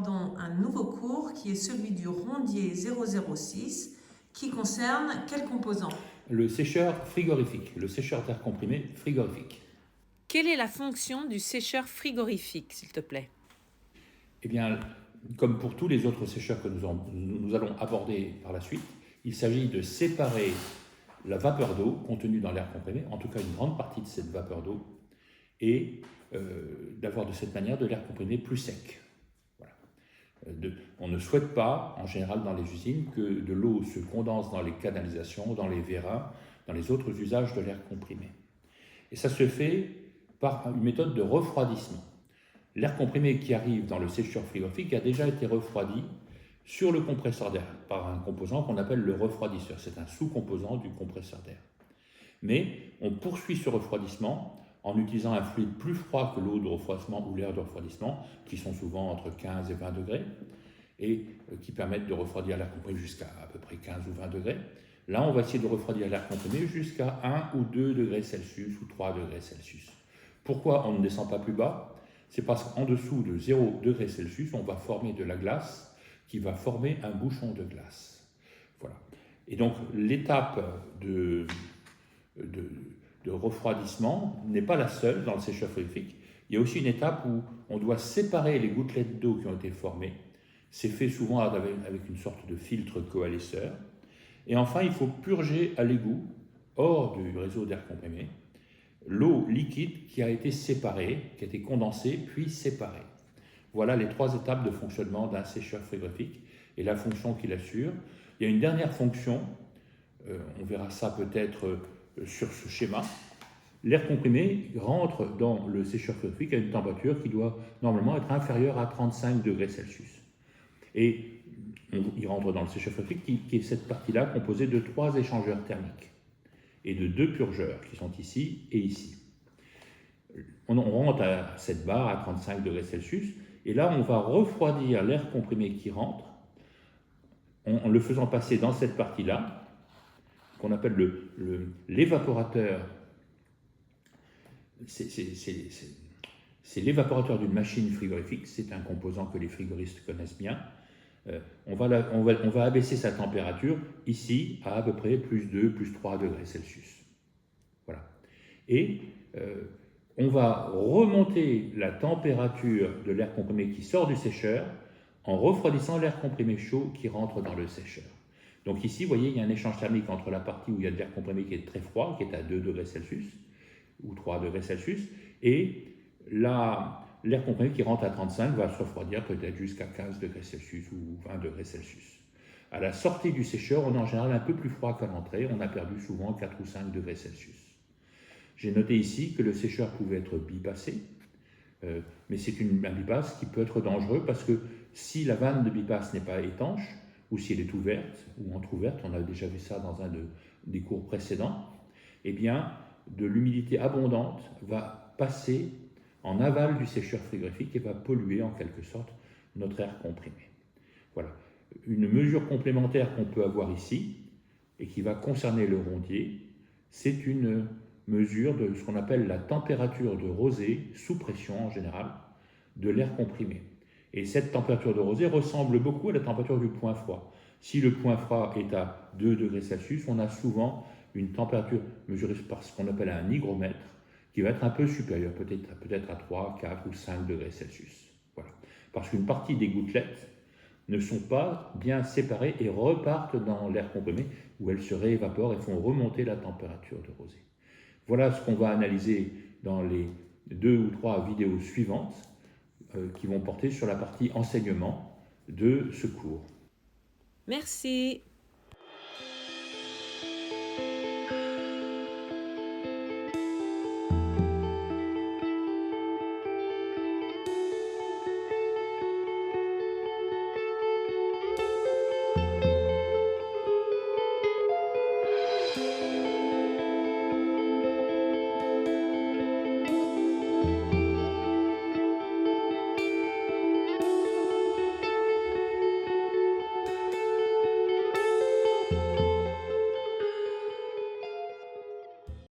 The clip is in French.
abordons un nouveau cours qui est celui du Rondier 006 qui concerne quel composant? Le sécheur frigorifique, le sécheur d'air comprimé frigorifique. Quelle est la fonction du sécheur frigorifique, s'il te plaît? Eh bien, comme pour tous les autres sécheurs que nous allons aborder par la suite, il s'agit de séparer la vapeur d'eau contenue dans l'air comprimé, en tout cas une grande partie de cette vapeur d'eau, et d'avoir de cette manière de l'air comprimé plus sec. Voilà. On ne souhaite pas, en général dans les usines, que de l'eau se condense dans les canalisations, dans les vérins, dans les autres usages de l'air comprimé. Et ça se fait par une méthode de refroidissement. L'air comprimé qui arrive dans le sécheur frigorifique a déjà été refroidi sur le compresseur d'air par un composant qu'on appelle le refroidisseur. C'est un sous-composant du compresseur d'air. Mais on poursuit ce refroidissement en utilisant un fluide plus froid que l'eau de refroidissement ou l'air de refroidissement, qui sont souvent entre 15 et 20 degrés, et qui permettent de refroidir l'air comprimé jusqu'à à peu près 15 ou 20 degrés. Là, on va essayer de refroidir l'air comprimé jusqu'à 1 ou 2 degrés Celsius ou 3 degrés Celsius. Pourquoi on ne descend pas plus bas? C'est parce qu'en dessous de 0 degrés Celsius, on va former de la glace qui va former un bouchon de glace. Voilà. Et donc, l'étape de refroidissement n'est pas la seule dans le sécheur frigorifique. Il y a aussi une étape où on doit séparer les gouttelettes d'eau qui ont été formées. C'est fait souvent avec une sorte de filtre coalesceur. Et enfin, il faut purger à l'égout, hors du réseau d'air comprimé, l'eau liquide qui a été séparée, qui a été condensée, puis séparée. Voilà les 3 étapes de fonctionnement d'un sécheur frigorifique et la fonction qu'il assure. Il y a une dernière fonction, on verra ça peut-être sur ce schéma. L'air comprimé rentre dans le sécheur frigorifique à une température qui doit normalement être inférieure à 35 degrés Celsius. Et il rentre dans le sécheur frigorifique qui est cette partie-là composée de 3 échangeurs thermiques et de 2 purgeurs qui sont ici et ici. On rentre à cette barre à 35 degrés Celsius et là on va refroidir l'air comprimé qui rentre en le faisant passer dans cette partie-là qu'on appelle l'évaporateur. C'est l'évaporateur d'une machine frigorifique, c'est un composant que les frigoristes connaissent bien. On va abaisser sa température ici à peu près plus 2, plus 3 degrés Celsius. Voilà. Et on va remonter la température de l'air comprimé qui sort du sécheur en refroidissant l'air comprimé chaud qui rentre dans le sécheur. Donc ici, vous voyez, il y a un échange thermique entre la partie où il y a de l'air comprimé qui est très froid, qui est à 2 degrés Celsius, ou 3 degrés Celsius, et l'air comprimé qui rentre à 35 va se refroidir peut-être jusqu'à 15 degrés Celsius ou 20 degrés Celsius. À la sortie du sécheur, on est en général un peu plus froid qu'à l'entrée, on a perdu souvent 4 ou 5 degrés Celsius. J'ai noté ici que le sécheur pouvait être bipassé, mais c'est un bipasse qui peut être dangereux parce que si la vanne de bipasse n'est pas étanche, ou si elle est ouverte ou entrouverte, on a déjà vu ça dans un des cours précédents, eh bien, de l'humidité abondante va passer en aval du sécheur frigorifique et va polluer en quelque sorte notre air comprimé. Voilà. Une mesure complémentaire qu'on peut avoir ici, et qui va concerner le rondier, c'est une mesure de ce qu'on appelle la température de rosée, sous pression en général, de l'air comprimé. Et cette température de rosée ressemble beaucoup à la température du point froid. Si le point froid est à 2 degrés Celsius, on a souvent une température mesurée par ce qu'on appelle un hygromètre, qui va être un peu supérieure, peut-être à 3, 4 ou 5 degrés Celsius. Voilà. Parce qu'une partie des gouttelettes ne sont pas bien séparées et repartent dans l'air comprimé, où elles se réévaporent et font remonter la température de rosée. Voilà ce qu'on va analyser dans les 2 ou 3 vidéos suivantes, qui vont porter sur la partie enseignement de ce cours. Merci.